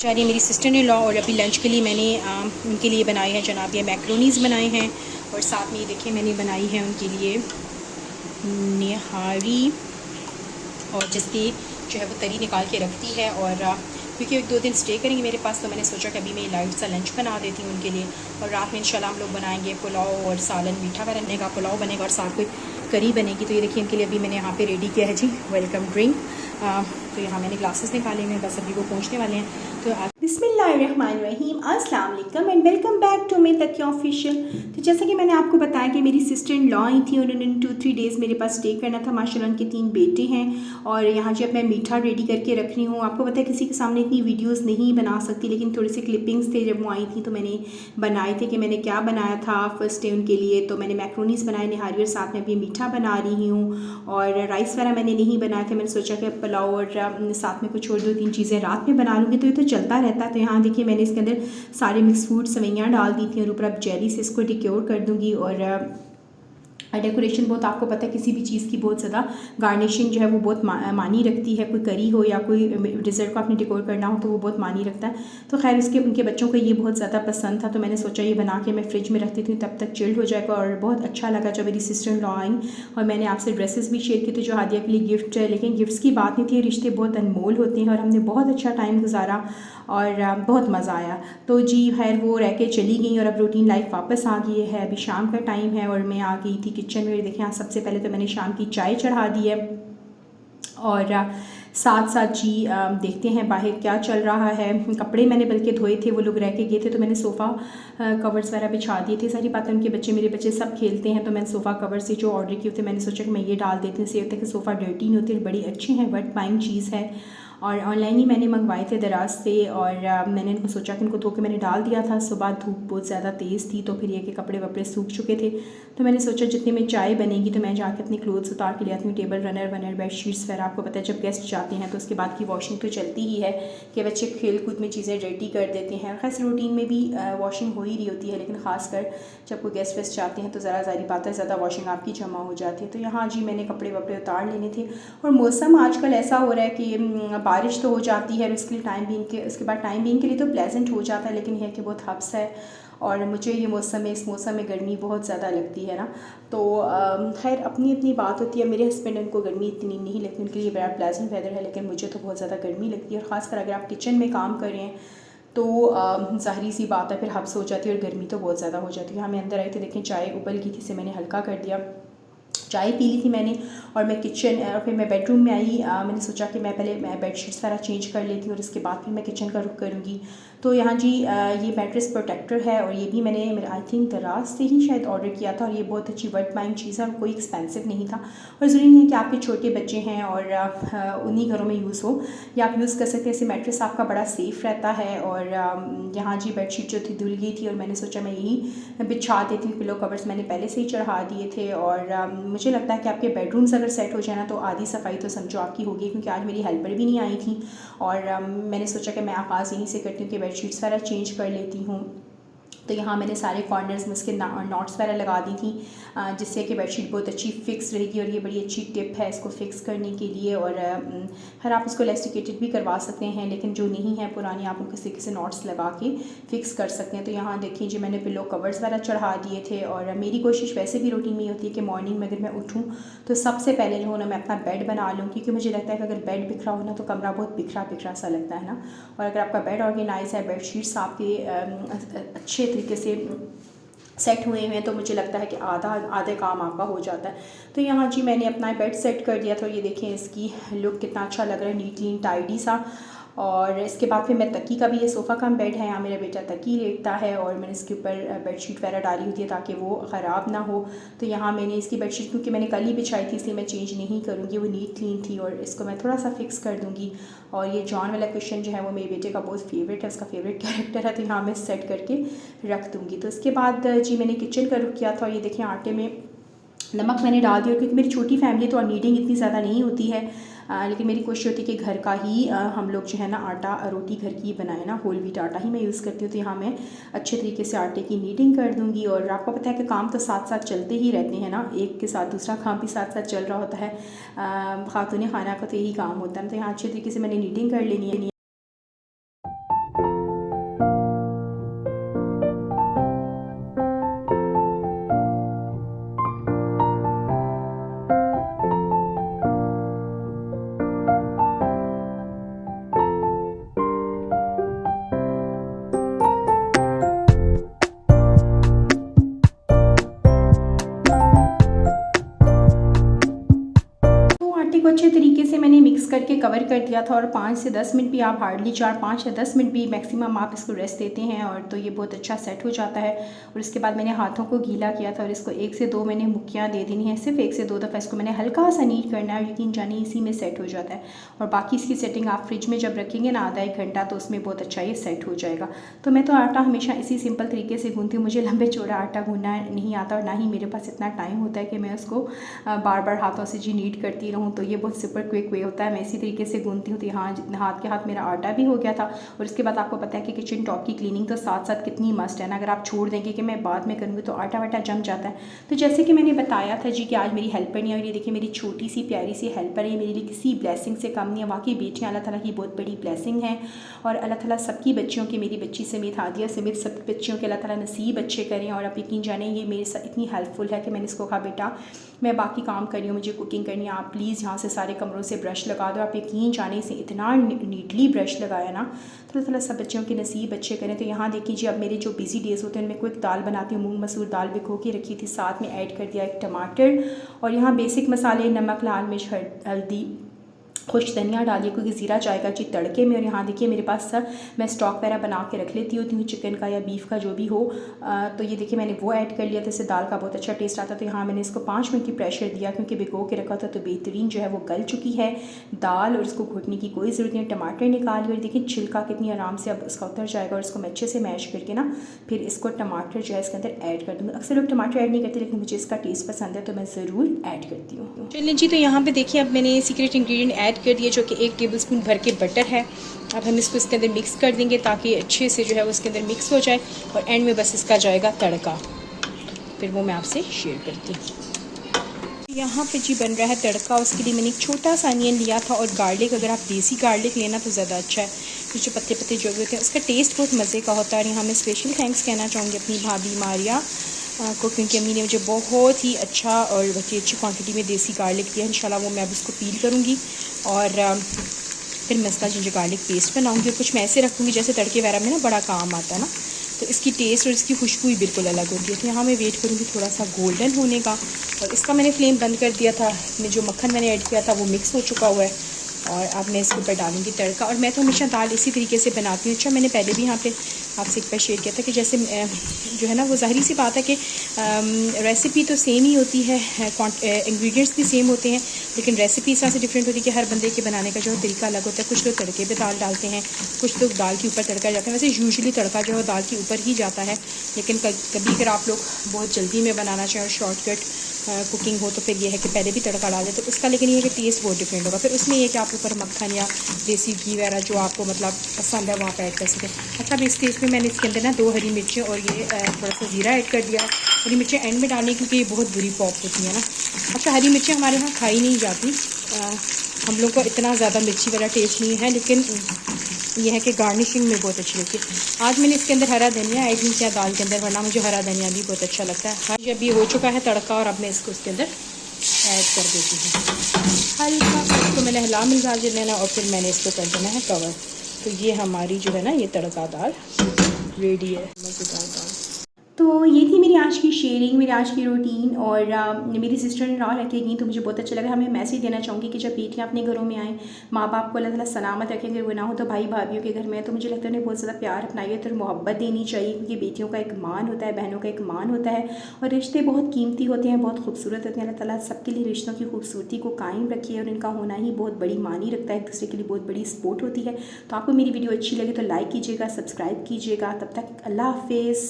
जा रही है मेरी सिस्टर इन लॉ और अभी लंच के लिए मैंने उनके लिए बनाए हैं जनाब ये मैक्रोनीज़ बनाए हैं और साथ में ये देखिए मैंने बनाई है उनके लिए निहारी और जिसकी जो है वो तरी निकाल के रखती है। और क्योंकि 1-2 दिन स्टे करेंगे मेरे पास तो मैंने सोचा कि अभी मैं लाइट सा लंच बना देती हूँ उनके लिए। और रात में इंशाल्लाह हम लोग बनाएंगे पुलाव और सालन, मीठा बनेगा, पुलाव बनेगा और साथ में करी बनेगी। तो ये देखिए इनके लिए अभी मैंने यहाँ पे रेडी किया है जी वेलकम ड्रिंक। तो यहाँ मैंने ग्लासेस निकाले हुए हैं, बस अभी वो पहुँचने वाले हैं। तो बिस्मिल्लाहिर्रहमानिर्रहीम, अस्सलाम वालेकुम and welcome back to me Takiya official. तो जैसा कि मैंने आपको बताया कि मेरी सिस्टर इन लॉ आई थी, उन्होंने 2-3 डेज़ मेरे पास स्टे करना था। माशाल्लाह उनके 3 बेटे हैं और यहाँ जब मैं मीठा रेडी करके रख रही हूँ, आपको पता है किसी के सामने इतनी वीडियोस नहीं बना सकती, लेकिन थोड़े से क्लिपिंग्स थे जब वो आई थी तो मैंने बनाए थे कि मैंने क्या बनाया था फर्स्ट डे उनके लिए। तो मैंने मैक्रोनीस बनाए निहारी और साथ में अभी मीठा बना रही हूँ और राइस वगैरह मैंने नहीं बनाया था। मैंने सोचा कि पुलाव और साथ में कुछ और 2-3 चीज़ें रात में बना लूँगी, तो ये तो चलता रहता है। तो यहाँ देखिए मैंने इसके अंदर सारे मिक्स फ्रूट सवैयाँ डाल दी थी और ऊपर अब जेली से इसको डिक्योर कर दूँगी। और डेकोरेशन बहुत आपको पता है किसी भी चीज़ की बहुत ज़्यादा गार्निशिंग जो है वो बहुत मानी रखती है। कोई करी हो या कोई डिज़र्ट को आपने डेकोर करना हो तो वो बहुत मानी रखता है। तो खैर उनके बच्चों को ये बहुत ज़्यादा पसंद था, तो मैंने सोचा ये बना के मैं फ्रिज में रख देती हूँ, तब तक चिल्ड हो जाएगा। और बहुत अच्छा लगा जब मेरी सिस्टर इन लॉ आई और मैंने आपसे ड्रेसेस भी शेयर की थी जो हादिया के लिए गिफ्ट है। लेकिन गिफ्ट्स की बात नहीं थी, रिश्ते बहुत अनमोल होते हैं और हमने बहुत अच्छा टाइम गुजारा और बहुत मज़ा आया। तो जी खैर वो रह के चली गई और अब रूटीन लाइफ वापस आ गई है। अभी शाम का टाइम है और मैं आ गई थी किचन में। देखिए सबसे पहले तो मैंने शाम की चाय चढ़ा दी है और साथ साथ जी देखते हैं बाहर क्या चल रहा है। कपड़े मैंने बल्कि धोए थे, वो लोग रह के गए थे तो मैंने सोफ़ा कवर्स वगैरह बिछा दिए थे। सारी बातें उनके बच्चे मेरे बच्चे सब खेलते हैं, तो मैंने सोफ़ा कवर से जो ऑर्डर किए थे मैंने सोचा कि मैं ये डाल देती हूँ, इससे होता है कि सोफ़ा डर्टी नहीं होती, बड़ी अच्छी है, वर्थ बाइंग चीज़ है। और ऑनलाइन ही मैंने मंगवाए थे दराज से और मैंने इनको सोचा कि इनको धो के मैंने डाल दिया था। सुबह धूप बहुत ज़्यादा तेज़ थी तो फिर ये कि कपड़े वपड़े सूख चुके थे, तो मैंने सोचा जितने में चाय बनेगी तो मैं जाके अपने क्लोथ्स उतार के ले आती हूँ। टेबल रनर वनर बेडशीट्स वगैरह, आपको पता है जब गेस्ट जाते हैं तो उसके बाद की वॉशिंग तो चलती ही है कि बच्चे खेल कूद में चीज़ें डर्टी कर देते हैं। खैर रूटीन में भी वॉशिंग हो ही रही होती है, लेकिन ख़ासकर जब कोई गेस्ट वेस्ट जाते हैं तो ज़रा ज़ारी बात है ज़्यादा वॉशिंग आपकी जमा हो जाती है। तो यहाँ जी मैंने कपड़े वपड़े उतार लेने थे और मौसम आजकल ऐसा हो रहा है कि बारिश तो हो जाती है उसके लिए उसके बाद टाइम बीइंग के लिए तो प्लेजेंट हो जाता है, लेकिन है कि बहुत हब्स है और मुझे ये इस मौसम में गर्मी बहुत ज़्यादा लगती है ना। तो खैर अपनी अपनी बात होती है। मेरे हस्बैंड उनको गर्मी इतनी नहीं लगती, उनके लिए बड़ा प्लेजेंट वेदर है, लेकिन मुझे तो बहुत ज़्यादा गर्मी लगती है। और ख़ासकर अगर आप किचन में काम कर रहे हैं तो ज़ाहिर सी बात है फिर हब्स हो जाती है और गर्मी तो बहुत ज़्यादा हो जाती है। यहाँ मैं अंदर आई थी, देखें चाय उबल गई थी, इसे मैंने हल्का कर दिया, चाय पी ली थी मैंने और मैं किचन और फिर मैं बेडरूम में आई। मैंने सोचा कि मैं पहले बेडशीट्स सारा चेंज कर लेती हूँ और उसके बाद फिर मैं किचन का रुख करूँगी। तो यहाँ जी ये मैट्रेस प्रोटेक्टर है और ये भी मैंने आई थिंक दराज से ही शायद ऑर्डर किया था और ये बहुत अच्छी वर्थ बाइंग चीज़ है और कोई एक्सपेंसिव नहीं था। और ज़रूरी नहीं है कि आपके छोटे बच्चे हैं और उन्हीं घरों में यूज़ हो, या आप यूज़ कर सकते हैं। ऐसे मैट्रेस आपका बड़ा सेफ़ रहता है। और यहाँ जी बेडशीट जो थी धुल गई थी और मैंने सोचा मैं यही बिछा देती हूँ। पिलो कवर्स मैंने पहले से ही चढ़ा दिए थे और मुझे लगता है कि आपके बेडरूम्स अगर सेट हो जाए ना तो आधी सफाई तो समझो आपकी होगी, क्योंकि आज मेरी हेल्पर भी नहीं आई थी और मैंने सोचा कि मैं आगाज़ यहीं से करती हूँ कि बेडशीट्स सारा चेंज कर लेती हूँ। तो यहाँ मैंने सारे कॉर्नर्स में उसके नॉट्स वगैरह लगा दी थी जिससे कि बेडशीट बहुत अच्छी फ़िक्स रहेगी और ये बड़ी अच्छी टिप है इसको फ़िक्स करने के लिए। और खैर आप इसको इलास्टिकेटेड भी करवा सकते हैं, लेकिन जो नहीं है पुरानी आप उनको किसी नॉट्स लगा के फ़िक्स कर सकते हैं। तो यहाँ देखिए जी मैंने पिलो कवर्स वगैरह चढ़ा दिए थे और मेरी कोशिश वैसे भी रूटीन में ये होती है कि मॉर्निंग में अगर मैं उठूँ तो सबसे पहले जो है ना मैं अपना बेड बना लूँ, क्योंकि मुझे लगता है कि अगर बेड बिखरा हो ना तो कमरा बहुत बिखरा बिखरा सा लगता है ना। और अगर आपका बेड ऑर्गेनाइज है, बेडशीट्स आपके अच्छे तरीके से सेट हुए हैं, तो मुझे लगता है कि आधे काम आपका हो जाता है। तो यहाँ जी मैंने अपना बेड सेट कर दिया था। ये देखें इसकी लुक कितना अच्छा लग रहा है, नीटली एंड टाइडी सा। और इसके बाद फिर मैं तकी का भी, ये सोफ़ा का बेड है, यहाँ मेरा बेटा तकी लेटता है और मैंने इसके ऊपर बेडशीट वगैरह डाली होती है ताकि वो ख़राब ना हो। तो यहाँ मैंने इसकी बेडशीट क्योंकि मैंने कल ही बिछाई थी इसलिए मैं चेंज नहीं करूँगी, वो नीट क्लीन थी और इसको मैं थोड़ा सा फिक्स कर दूँगी। और ये जॉन वाला क्वेश्चन जो है वो मेरे बेटे का बहुत फेवरेट है, उसका फेवरेट कैरेक्टर है, तो यहाँ मैं सेट करके रख दूँगी। तो इसके बाद जी मैंने किचन का रुख किया था और ये देखिए आटे में नमक मैंने डाल दिया, क्योंकि मेरी छोटी फैमिली तो नीडिंग इतनी ज़्यादा नहीं होती है, लेकिन मेरी कोशिश होती है कि घर का ही हम लोग जो है ना आटा रोटी घर की बनाए ना, होल व्हीट आटा ही मैं यूज़ करती हूँ। तो यहाँ मैं अच्छे तरीके से आटे की नीडिंग कर दूँगी। और आपको पता है कि काम तो साथ साथ चलते ही रहते हैं ना, एक के साथ दूसरा काम भी साथ साथ चल रहा होता है। खातून खाना का तो यही काम होता है। तो यहाँ अच्छे तरीके से मैंने नीडिंग कर लेनी है। करके कवर कर दिया था और 5 से 10 मिनट भी आप हार्डली 4-5 या 10 मिनट भी मैक्सिमम आप इसको रेस्ट देते हैं और तो ये बहुत अच्छा सेट हो जाता है। और उसके बाद मैंने हाथों को गीला किया था और इसको 1 से 2 मैंने मुक्कियाँ दे देनी है, सिर्फ 1 से 2 दफ़ा इसको मैंने हल्का सा नीट करना है, यकीन जानिए इसी में सेट हो जाता है। और बाकी इसकी सेटिंग आप फ्रिज में जब रखेंगे ना आधा 1 घंटा तो उसमें बहुत अच्छा ये सेट हो जाएगा। तो मैं तो आटा हमेशा इसी सिंपल तरीके से गूँथती हूँ, मुझे लंबे चौड़ा आटा गूँधना नहीं आता और ना ही मेरे पास इतना टाइम होता है कि मैं उसको बार बार हाथों से जी नीट करती रहूँ। तो ये बहुत सुपर क्विक वे होता है, मैं इसी तरीके से गूँथती हूँ। तो यहाँ हाथ के हाथ मेरा आटा भी हो गया था। और उसके बाद आपको पता है कि किचन टॉप की क्लीनिंग तो साथ साथ कितनी मस्ट है ना, अगर आप छोड़ देंगे कि मैं बाद में करूँगी तो आटा वाटा जम जाता है। तो जैसे कि मैंने बताया था जी कि आज मेरी हेल्पर नहीं है और ये देखिए मेरी छोटी सी प्यारी सी हेल्पर है, मेरे लिए किसी ब्लेसिंग से कम नहीं है। वाकई बेटियाँ अल्लाह ताला की बहुत बड़ी ब्लेसिंग है और अल्लाह ताला सबकी बच्चियों के, मेरी बच्ची समेत हादिया समेत सब बच्चियों के अल्लाह ताला नसीब अच्छे करें। और आप यकीन जाने ये मेरे साथ इतनी हेल्पफुल है कि मैंने इसको कहा बेटा मैं बाकी काम कर रही हूँ, मुझे कुकिंग करनी है, आप प्लीज़ यहाँ से सारे कमरों से ब्रश लगा दो। आप यकीन जाने से इतना नीटली ब्रश लगाया ना, तो अल्लाह ताला सब बच्चों के नसीब अच्छे करें। तो यहाँ देखिए जी अब मेरे जो बिजी डेज़ होते हैं उनमें कोई दाल बनाती हूँ, मूंग मसूर दाल भिगो के रखी थी, साथ में ऐड कर दिया एक टमाटर और यहाँ बेसिक मसाले नमक लाल मिर्च हल्दी खुश धनिया डालिए क्योंकि ज़ीरा जाएगा जी तड़के में। और यहाँ देखिए मेरे पास मैं स्टॉक वगैरह बना के रख लेती होती हूँ चिकन का या बीफ का जो भी हो। तो ये देखिए मैंने वो ऐड कर लिया था, इससे दाल का बहुत अच्छा टेस्ट आता है। तो यहाँ मैंने इसको 5 मिनट की प्रेशर दिया क्योंकि भिगो के रखा था तो बेहतरीन जो है वो गल चुकी है दाल और इसको घुटने की कोई ज़रूरत नहीं है। टमाटर निकाल लिया और देखिए छिलका कितनी आराम से अब उसका उतर जाएगा और इसको मैं अच्छे से मैश करके ना फिर इसको टमाटर जो है इसके अंदर ऐड कर दूँगी। अक्सर लोग टमाटर ऐड नहीं करते लेकिन मुझे इसका टेस्ट पसंद है तो मैं ज़रूर ऐड करती हूँ। चलिए जी, तो यहाँ पर देखिए अब मैंने सीक्रेट इंग्रेडिएंट ऐड कर दिया जो कि 1 टेबलस्पून भर के बटर है। अब हम इसको इसके अंदर मिक्स कर देंगे ताकि अच्छे से जो है वो इसके अंदर मिक्स हो जाए और एंड में बस इसका जाएगा तड़का, फिर वो मैं आपसे शेयर करती हूँ। यहाँ पे जी बन रहा है तड़का, उसके लिए मैंने एक छोटा सा अनियन लिया था और गार्लिक, अगर आप देसी गार्लिक लेना तो ज़्यादा अच्छा है, जो पत्ते पत्ते जो भी होते हैं उसका टेस्ट बहुत मज़े का होता है। और यहाँ मैं स्पेशल थैंक्स कहना चाहूँगी अपनी भाभी मारिया को क्योंकि अम्मी ने मुझे बहुत ही अच्छा और बहुत ही अच्छी क्वांटिटी में देसी गार्लिक दिया। इंशाल्लाह वो मैं अब इसको पील करूँगी और फिर मैं इसका जिंजर गार्लिक पेस्ट बनाऊँगी और कुछ मैं ऐसे रखूँगी जैसे तड़के वगैरह में ना बड़ा काम आता है ना, तो इसकी टेस्ट और इसकी खुशबू ही बिल्कुल अलग होती है। तो यहाँ मैं वेट करूँगी थोड़ा सा गोल्डन होने का और इसका मैंने फ्लेम बंद कर दिया था। मैं जो मक्खन मैंने ऐड किया था वो मिक्स हो चुका हुआ है और अब मैं इसके ऊपर डालूँगी तड़का। और मैं तो हमेशा दाल इसी तरीके से बनाती हूँ। अच्छा, मैंने पहले भी यहाँ पे आपसे एक बार शेयर किया था कि जैसे जो है ना वो ज़ाहिरी सी बात है कि रेसिपी तो सेम ही होती है, इंग्रेडिएंट्स भी सेम होते हैं, लेकिन रेसिपी इस तरह से डिफरेंट होती है कि हर बंदे के बनाने का जो तरीका अलग होता है। कुछ लोग तड़के पे दाल डालते हैं, कुछ लोग दाल के ऊपर तड़का जाते हैं। वैसे यूजुअली तड़का जो है दाल के ऊपर ही जाता है, लेकिन कभी अगर आप लोग बहुत जल्दी में बनाना चाहें और शॉर्टकट कुकिंग हो तो फिर ये है कि पहले भी तड़का डाल दें तो उसका, लेकिन ये कि टेस्ट बहुत डिफरेंट होगा। फिर उसमें ये कि आप ऊपर मक्खन या देसी घी वगैरह जो आपको मतलब पसंद है वहाँ पर ऐड कर सकें। अच्छा, अब इस स्टेज में मैंने इसके अंदर ना 2 हरी मिर्चें और ये थोड़ा सा ज़ीरा ऐड कर दिया। हरी मिर्चें एंड में डालने क्योंकि ये बहुत बुरी पॉप होती है ना। अच्छा, हरी मिर्चें हमारे यहाँ खाई नहीं जाती, हम लोग को इतना ज़्यादा मिर्ची वाला टेस्ट नहीं है, लेकिन ये है कि गार्निशिंग में बहुत अच्छी लगती है। आज मैंने इसके अंदर हरा धनिया ऐड नहीं किया दाल के अंदर, वरना मुझे हरा धनिया भी बहुत अच्छा लगता है। जब ये हो चुका है तड़का और अब मैं इसको इसके अंदर ऐड कर देती हूँ। हल्का इसको मैंने हिला मिला देना और फिर मैंने इसको कर देना है कवर। तो ये हमारी जो है ना ये तड़का दाल रेडी है, मज़ेदार दाल। तो ये थी मेरी आज की शेयरिंग, मेरी आज की रूटीन। और मेरी सिस्टर ने रहा रखेगी तो मुझे बहुत अच्छा लगा। हमें मैसेज देना चाहूँगी कि जब बेटियाँ अपने घरों में आएँ, माँ बाप को अल्लाह ताला सलामत रखें, अगर वो ना हो तो भाई भाभीियों के घर में, तो मुझे लगता है उन्हें बहुत ज़्यादा प्यार अपनाइए और मोहब्बत देनी चाहिए क्योंकि बेटियों का एक मान होता है, बहनों का एक मान होता है और रिश्ते बहुत कीमती होते हैं, बहुत खूबसूरत होते हैं। अल्लाह ताला सबके लिए रिश्तों की खूबसूरती को कायम रखिए और इनका होना ही बहुत बड़ी मानी रखता है, एक दूसरे के लिए बहुत बड़ी सपोर्ट होती है। तो आपको मेरी वीडियो अच्छी लगे तो लाइक कीजिएगा, सब्सक्राइब कीजिएगा। तब तक अल्लाह हाफिज़।